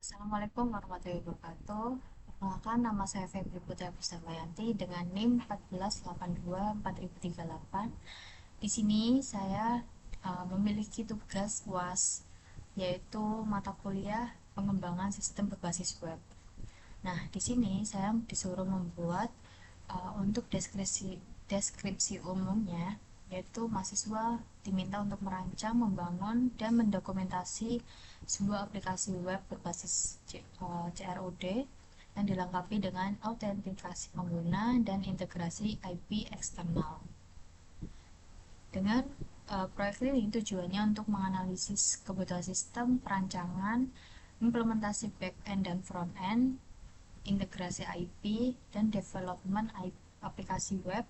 Assalamualaikum warahmatullahi wabarakatuh. Perkenalkan, nama saya Febri Putri Pusdamayanti dengan NIM 14824038. Di sini saya memiliki tugas UAS, yaitu mata kuliah pengembangan sistem berbasis web. Nah, di sini saya disuruh membuat untuk deskripsi umumnya, yaitu mahasiswa diminta untuk merancang, membangun, dan mendokumentasi sebuah aplikasi web berbasis CRUD yang dilengkapi dengan autentikasi pengguna dan integrasi IP eksternal. Dengan proyek ini tujuannya untuk menganalisis kebutuhan sistem, perancangan, implementasi back-end dan front-end, integrasi IP, dan development aplikasi web,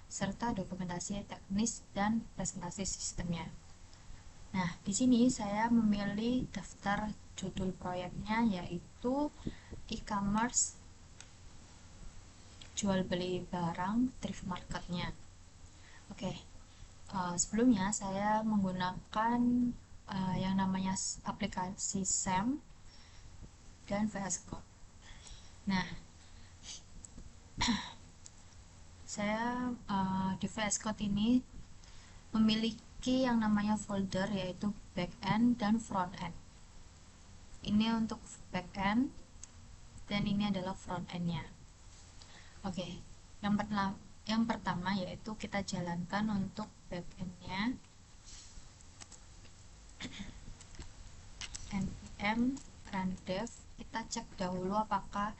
serta dokumentasi teknis dan presentasi sistemnya. Nah, di sini saya memilih daftar judul proyeknya yaitu e-commerce jual beli barang thrift marketnya. Oke, sebelumnya saya menggunakan yang namanya aplikasi SAM dan VS Code. Nah, saya di VS Code ini memiliki yang namanya folder yaitu backend dan frontend. Ini untuk backend dan ini adalah frontendnya. Oke, yang pertama yaitu kita jalankan untuk backendnya npm run dev. Kita cek dahulu apakah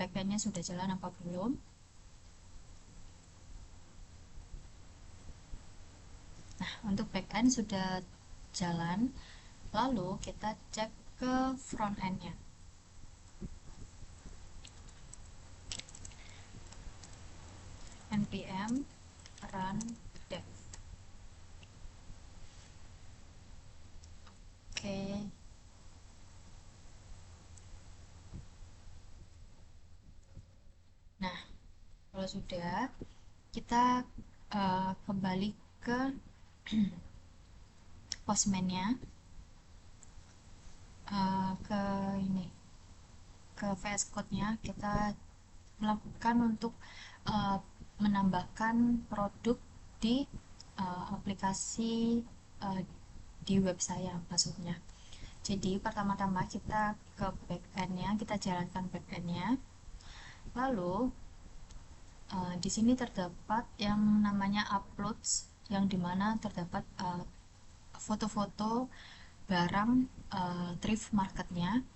backendnya sudah jalan apa belum. Nah, untuk backend sudah jalan, lalu kita cek ke frontendnya. npm run dev. Oke. Nah, kalau sudah, kita kembali ke postman-nya, ke ini, ke VS Code-nya. Kita melakukan untuk uh, menambahkan produk di aplikasi uh, di web saya maksudnya. Jadi pertama-tama kita ke backend-nya, kita jalankan backend-nya. Lalu di sini terdapat yang namanya uploads, yang dimana terdapat foto-foto barang thrift marketnya,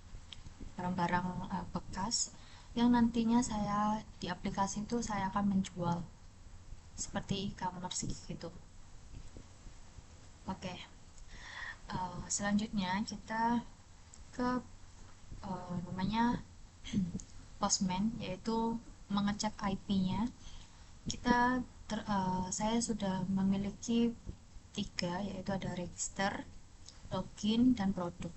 barang-barang bekas yang nantinya saya di aplikasi itu saya akan menjual seperti e-commerce gitu. Oke, selanjutnya kita ke namanya postman, yaitu mengecek IP-nya. Saya sudah memiliki tiga, yaitu ada register, login, dan produk.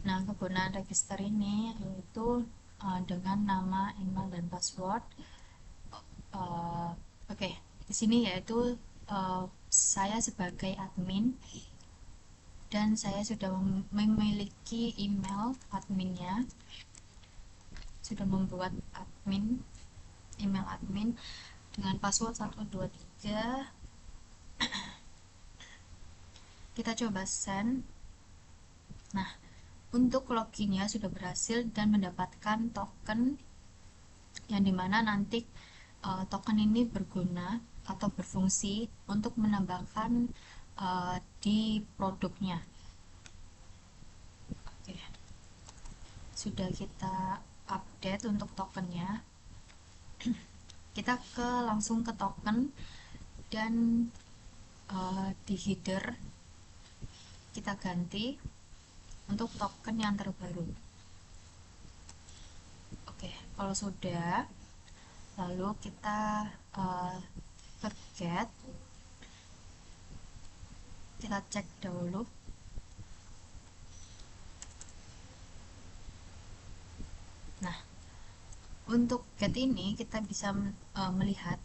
Nah, kegunaan register ini yaitu dengan nama, email, dan password. Oke, di sini yaitu saya sebagai admin dan saya sudah memiliki email adminnya, sudah membuat email admin dengan password 123. Kita coba send. Nah, untuk loginnya sudah berhasil dan mendapatkan token yang dimana nanti token ini berguna atau berfungsi untuk menambahkan di produknya. Oke, sudah kita update untuk tokennya. Kita langsung ke token dan di header kita ganti untuk token yang terbaru. Oke, kalau sudah, lalu kita ke get, kita cek dahulu. Nah, untuk get ini kita bisa melihat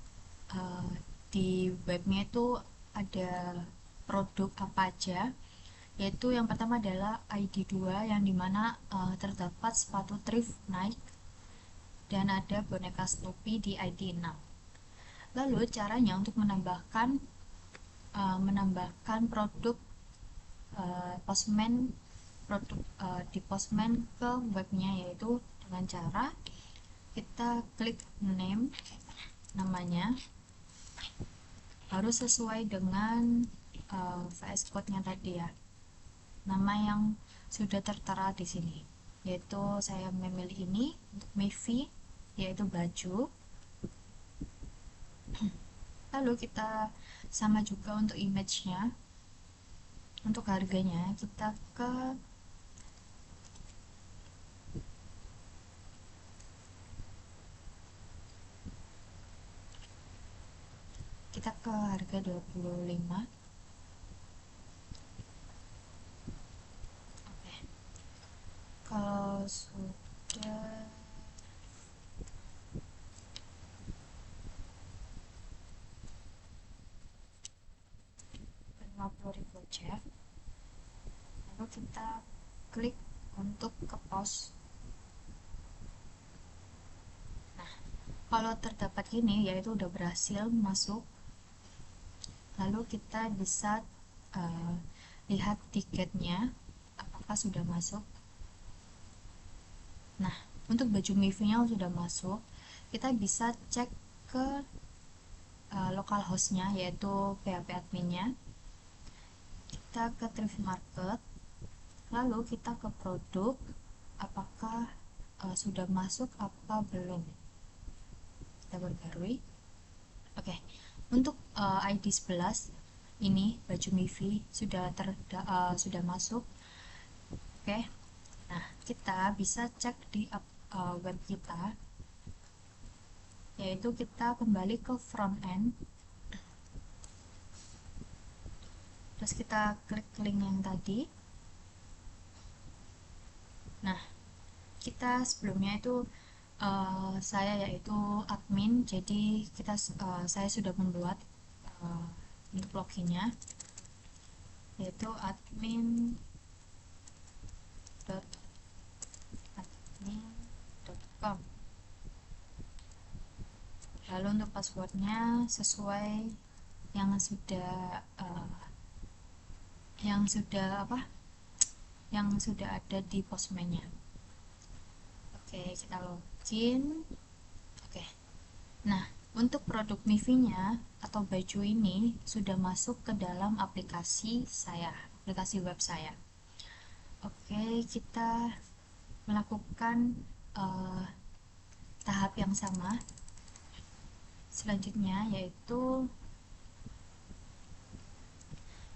di webnya itu ada produk apa aja yaitu yang pertama adalah ID 2 yang dimana terdapat sepatu thrift Nike dan ada boneka Snoopy di ID 6. Lalu caranya untuk menambahkan produk Postman produk di Postman ke webnya, yaitu dengan cara kita klik name, namanya harus sesuai dengan VS Code-nya tadi ya, nama yang sudah tertera di sini, yaitu saya memilih ini untuk Mivi, yaitu baju. Lalu kita sama juga untuk image-nya. Untuk harganya kita ke harga 25. Oke. Kalau sudah 50.000 aja, lalu kita klik untuk ke post. Nah, kalau terdapat ini yaitu udah berhasil masuk, lalu kita bisa lihat tiketnya apakah sudah masuk. Nah, untuk baju Mivi-nya sudah masuk, kita bisa cek ke localhost-nya, yaitu PHP admin-nya. Kita ke thrift market, lalu kita ke produk, apakah sudah masuk apa belum. Kita perbarui. Oke. Untuk ID 11 ini baju Mivi sudah masuk. Oke. Nah, kita bisa cek di web kita, yaitu kita kembali ke front end, terus kita klik link yang tadi. Nah, kita sebelumnya itu saya yaitu admin, jadi saya sudah membuat untuk loginnya, yaitu admin.com. Lalu untuk passwordnya sesuai yang sudah ada di Postman-nya. Oke, kita login. Oke. Nah, untuk produk Mivi-nya atau baju ini sudah masuk ke dalam aplikasi web saya. Oke, kita melakukan tahap yang sama selanjutnya, yaitu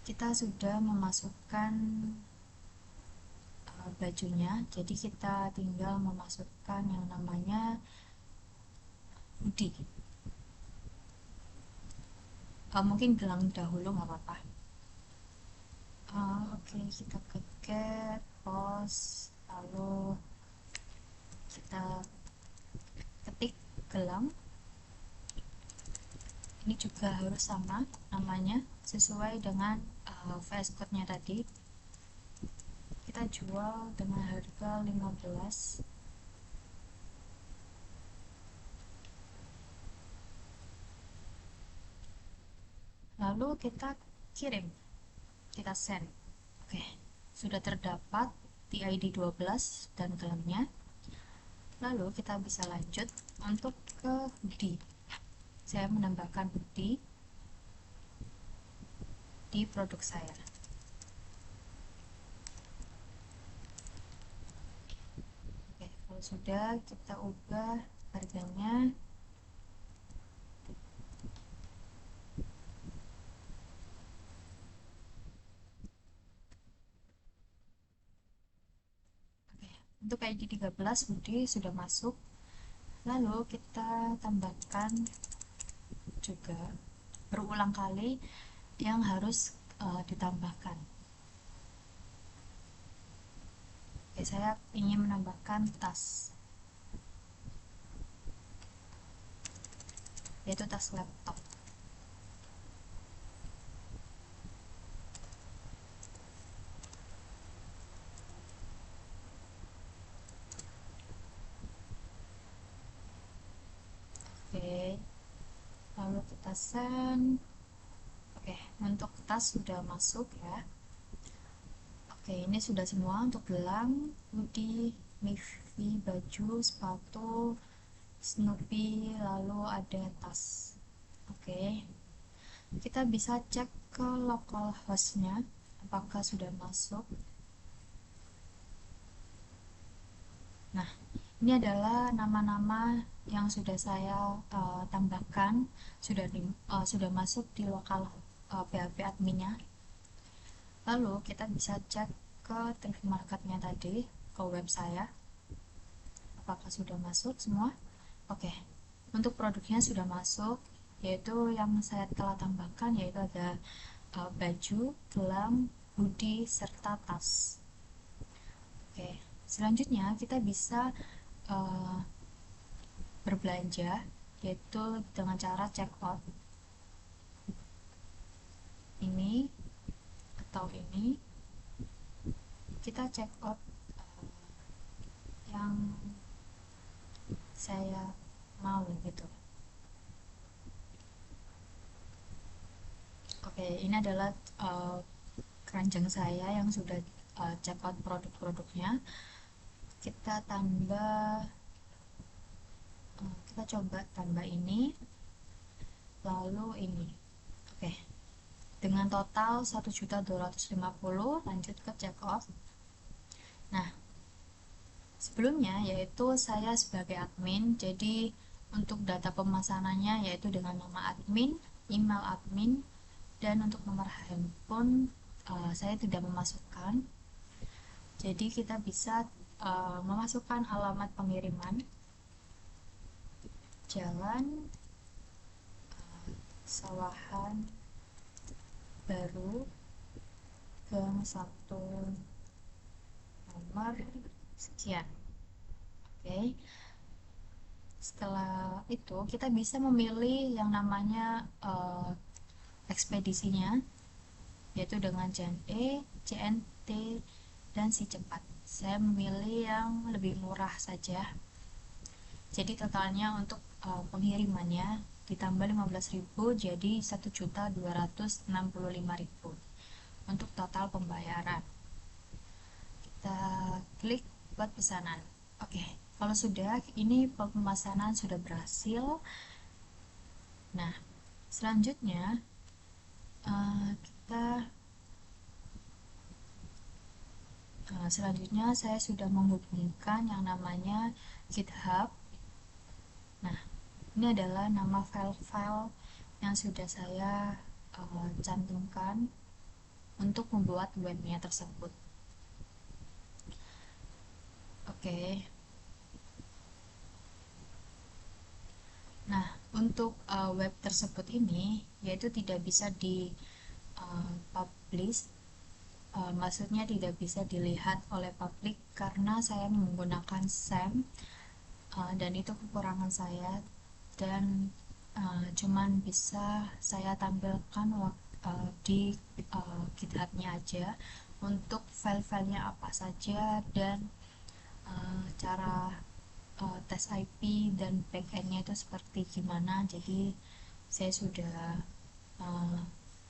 kita sudah memasukkan bajunya, jadi kita tinggal memasukkan yang namanya hoodie. Mungkin gelang dahulu nggak apa-apa. Oke, kita ke get post, lalu kita ketik gelang. Ini juga harus sama namanya, sesuai dengan VS Code-nya tadi. Kita jual dengan harga 15. Lalu kita kirim, kita send. Oke, sudah terdapat di ID 12 dan gelangnya. Lalu kita bisa lanjut untuk ke hoodie. Saya menambahkan hoodie di produk saya. Oke, kalau sudah, kita ubah harganya. Oke, untuk ID 13 hoodie sudah masuk. Lalu kita tambahkan juga berulang kali yang harus ditambahkan. Oke, saya ingin menambahkan tas, yaitu tas laptop. atasan. Oke, untuk tas sudah masuk ya. Oke, ini sudah semua untuk gelang, hoodie, navy, baju, sepatu, Snoopy, lalu ada tas. Oke, kita bisa cek ke local hostnya apakah sudah masuk. Nah, ini adalah nama-nama yang sudah saya tambahkan, sudah masuk di lokal PHP adminnya. Lalu kita bisa cek ke traffic marketnya tadi, ke web saya, apakah sudah masuk semua. Oke, untuk produknya sudah masuk, yaitu yang saya telah tambahkan, yaitu ada baju, gelang, hoodie, serta tas. Oke, selanjutnya kita bisa uh, berbelanja, yaitu dengan cara check out ini atau ini. Kita check out yang saya mau gitu. Oke, ini adalah keranjang saya yang sudah check out produk-produknya. Kita tambah, kita coba tambah ini, lalu ini. Oke, dengan total 1.250.000, lanjut ke check out. Nah, sebelumnya yaitu saya sebagai admin, jadi untuk data pemesanannya yaitu dengan nama admin, email admin, dan untuk nomor handphone saya tidak memasukkan. Jadi kita bisa memasukkan alamat pengiriman, Jalan Sawahan Baru, Gang 1, nomor sekian. Oke, setelah itu kita bisa memilih yang namanya ekspedisinya, yaitu dengan JNE, JNT, dan si cepat. Saya memilih yang lebih murah saja. Jadi totalnya untuk pengirimannya ditambah 15.000 jadi 1.265.000 untuk total pembayaran. Kita klik buat pesanan. Oke, kalau sudah, ini pemesanan sudah berhasil. Nah, selanjutnya selanjutnya saya sudah menghubungkan yang namanya GitHub. Nah, ini adalah nama file-file yang sudah saya cantumkan untuk membuat webnya tersebut. Oke. Nah, untuk web tersebut ini yaitu tidak bisa di publish, maksudnya tidak bisa dilihat oleh publik karena saya menggunakan SAM, dan itu kekurangan saya, dan cuman bisa saya tampilkan di GitHub-nya aja untuk file-filenya apa saja dan cara tes IP dan backend-nya itu seperti gimana. Jadi saya sudah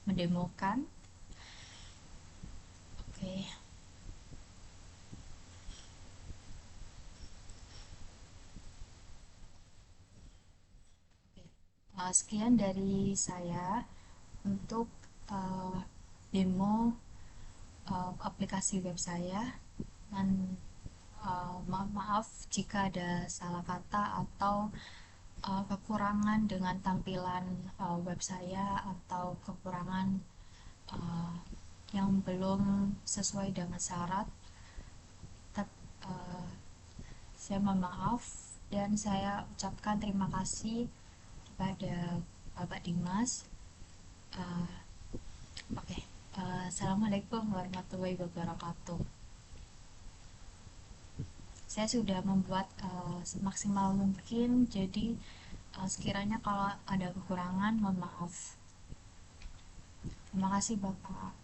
mendemokan. Oke. Sekian dari saya untuk demo aplikasi web saya, dan maaf jika ada salah kata atau kekurangan dengan tampilan web saya atau kekurangan uh, yang belum sesuai dengan syarat. uh, saya mohon maaf dan saya ucapkan terima kasih kepada Bapak Dimas. uh, Oke, Assalamualaikum warahmatullahi wabarakatuh. Saya sudah membuat semaksimal mungkin, jadi sekiranya kalau ada kekurangan mohon maaf. Terima kasih Bapak.